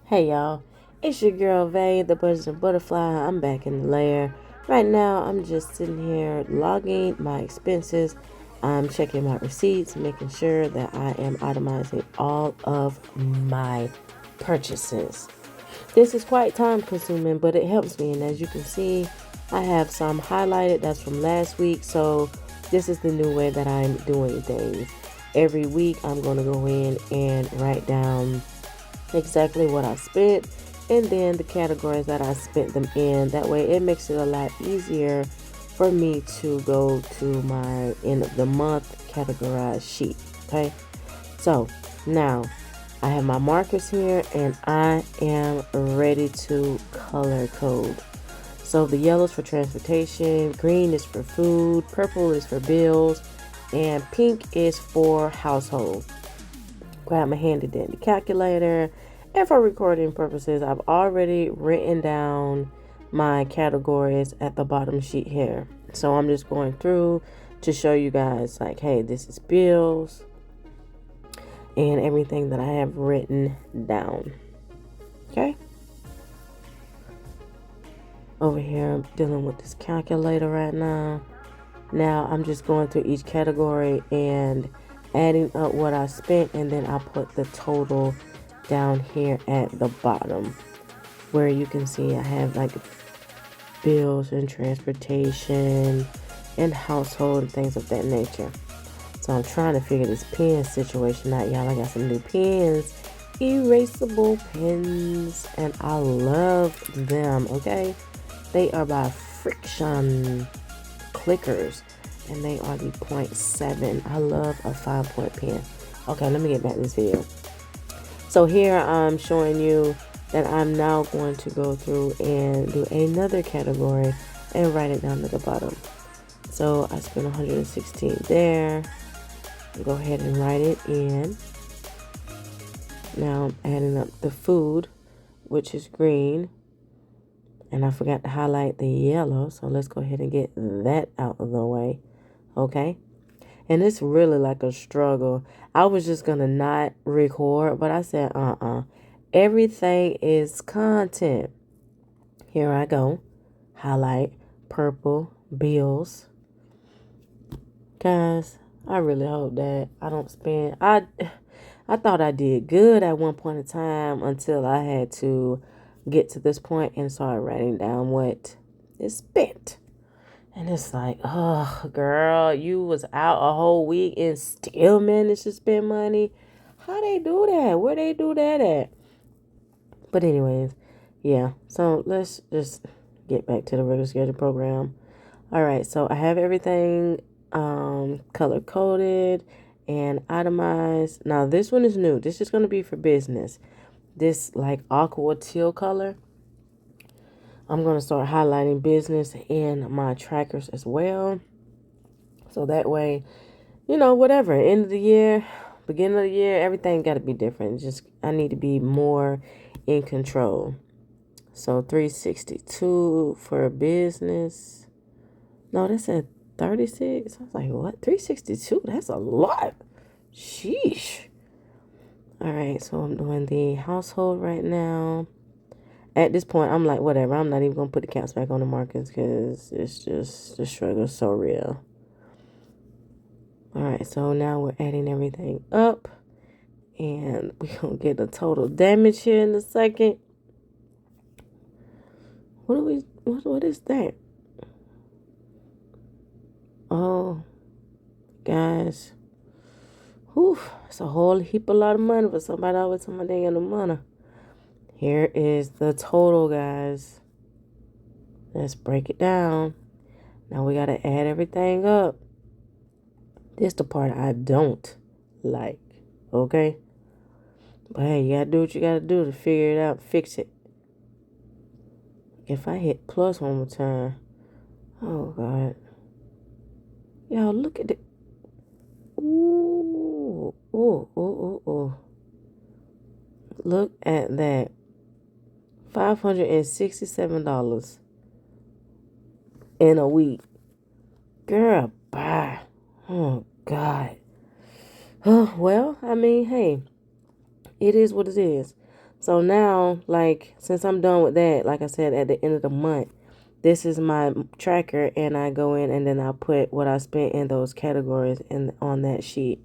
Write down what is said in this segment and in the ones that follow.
Hey y'all, it's your girl Vay, the Buzzing Butterfly. I'm back in the lair. Right now, I'm just sitting here logging my expenses. I'm checking my receipts, making sure that I am itemizing all of my purchases. This is quite time consuming, but it helps me. And as you can see, I have some highlighted that's from last week. So this is the new way that I'm doing things. Every week, I'm going to go in and write down exactly what I spent and then the categories that I spent them in. That way it makes it a lot easier for me to go to my end of the month categorized sheet. Okay, so now I have my markers here and I am ready to color code. So the yellow is for transportation, green is for food, purple is for bills, and pink is for household. Grab my handy dandy calculator, and for recording purposes I've already written down my categories at the bottom sheet here. So I'm just going through to show you guys like, hey, this is bills and everything that I have written down. Okay, over here I'm dealing with this calculator right now. I'm just going through each category and adding up what I spent, and then I put the total down here at the bottom where you can see I have like bills and transportation and household and things of that nature. So I'm trying to figure this pen situation out, y'all. I got some new pens, erasable pens, and I love them. Okay, they are by Friction Clickers and they are the 0.7. I love a 5-point pen. Okay, let me get back to this video. So here I'm showing you that I'm now going to go through and do another category and write it down at the bottom. So I spent 116 there. Go ahead and write it in. Now I'm adding up the food, which is green. And I forgot to highlight the yellow. So let's go ahead and get that out of the way. Okay. And it's really like a struggle. I was just going to not record, but I said, everything is content. Here I go. Highlight, purple, bills. Guys, I really hope that I don't spend. I thought I did good at one point in time until I had to get to this point and start writing down what is spent. And it's like, oh, girl, you was out a whole week and still managed to spend money. How they do that? Where they do that at? But anyways, yeah. So let's just get back to the regular schedule program. All right, so I have everything color coded and itemized. Now this one is new. This is going to be for business. This like aqua teal color. I'm going to start highlighting business in my trackers as well. So that way, whatever, end of the year, beginning of the year, everything got to be different. I need to be more in control. So 362 for business. No, that's at 36. I was like, what? 362? That's a lot. Sheesh. All right, so I'm doing the household right now. At this point, I'm like, whatever. I'm not even going to put the counts back on the markers because it's just, the struggle is so real. All right, so now we're adding everything up. And we're going to get the total damage here in a second. What is that? Oh, guys. Whew, it's a whole heap a lot of money for somebody always talking about they ain't got no money. Here is the total, guys. Let's break it down. Now we got to add everything up. This is the part I don't like, okay? But hey, you got to do what you got to do to figure it out, fix it. If I hit plus one more time, oh, God. Y'all, look at it. Ooh, ooh, ooh, ooh, ooh. Look at that. $567 in a week. Girl, bye. Oh, God. Oh, well, I mean, hey, it is what it is. So now, like, since I'm done with that, like I said, at the end of the month, this is my tracker, and I go in and then I put what I spent in those categories in on that sheet.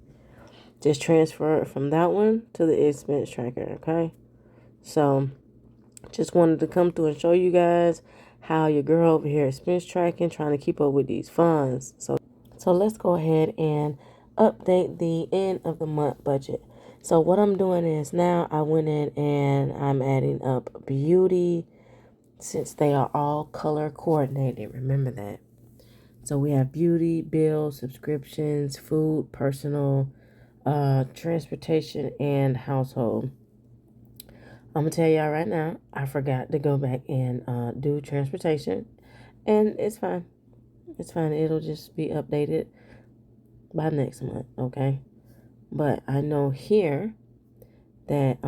Just transfer it from that one to the expense tracker, okay? So just wanted to come through and show you guys how your girl over here expense tracking, trying to keep up with these funds. So let's go ahead and update the end of the month budget. So what I'm doing is now I went in and I'm adding up beauty, since they are all color coordinated. Remember that. So we have beauty, bills, subscriptions, food, personal, transportation, and household. I'm gonna tell y'all right now, I forgot to go back and do transportation, and it's fine. It's fine. It'll just be updated by next month, okay? But I know here that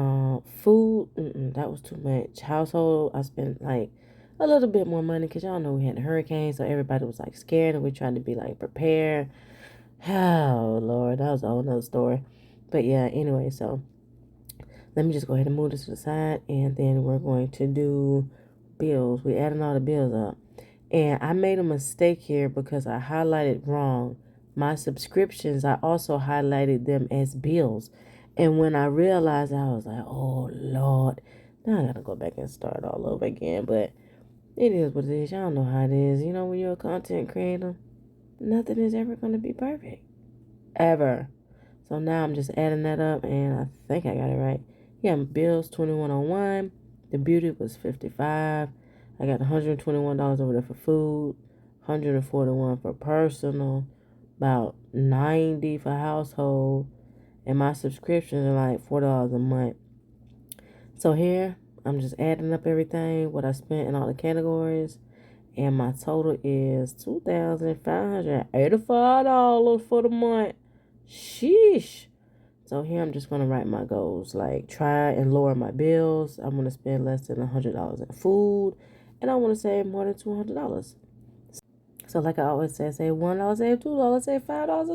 food, that was too much. Household, I spent like a little bit more money because y'all know we had a hurricane, so everybody was like scared, and we tried to be like prepared. Oh Lord, that was a whole nother story. But yeah, anyway, so let me just go ahead and move this to the side, and then we're going to do bills. We're adding all the bills up. And I made a mistake here because I highlighted wrong. My subscriptions, I also highlighted them as bills. And when I realized, I was like, oh Lord, now I gotta go back and start all over again. But it is what it is. Y'all know how it is. You know, when you're a content creator, nothing is ever gonna be perfect. Ever. So now I'm just adding that up, and I think I got it right. Yeah, bills 2101. The beauty was 55. I got $121 over there for food, 141 for personal, about 90 for household, and my subscriptions are like $4 a month. So here I'm just adding up everything, what I spent in all the categories, and my total is $2,585 for the month. Sheesh. So here I'm just going to write my goals, like try and lower my bills. I'm going to spend less than $100 in food, and I want to save more than $200. So like I always say $1 save $2, save $5.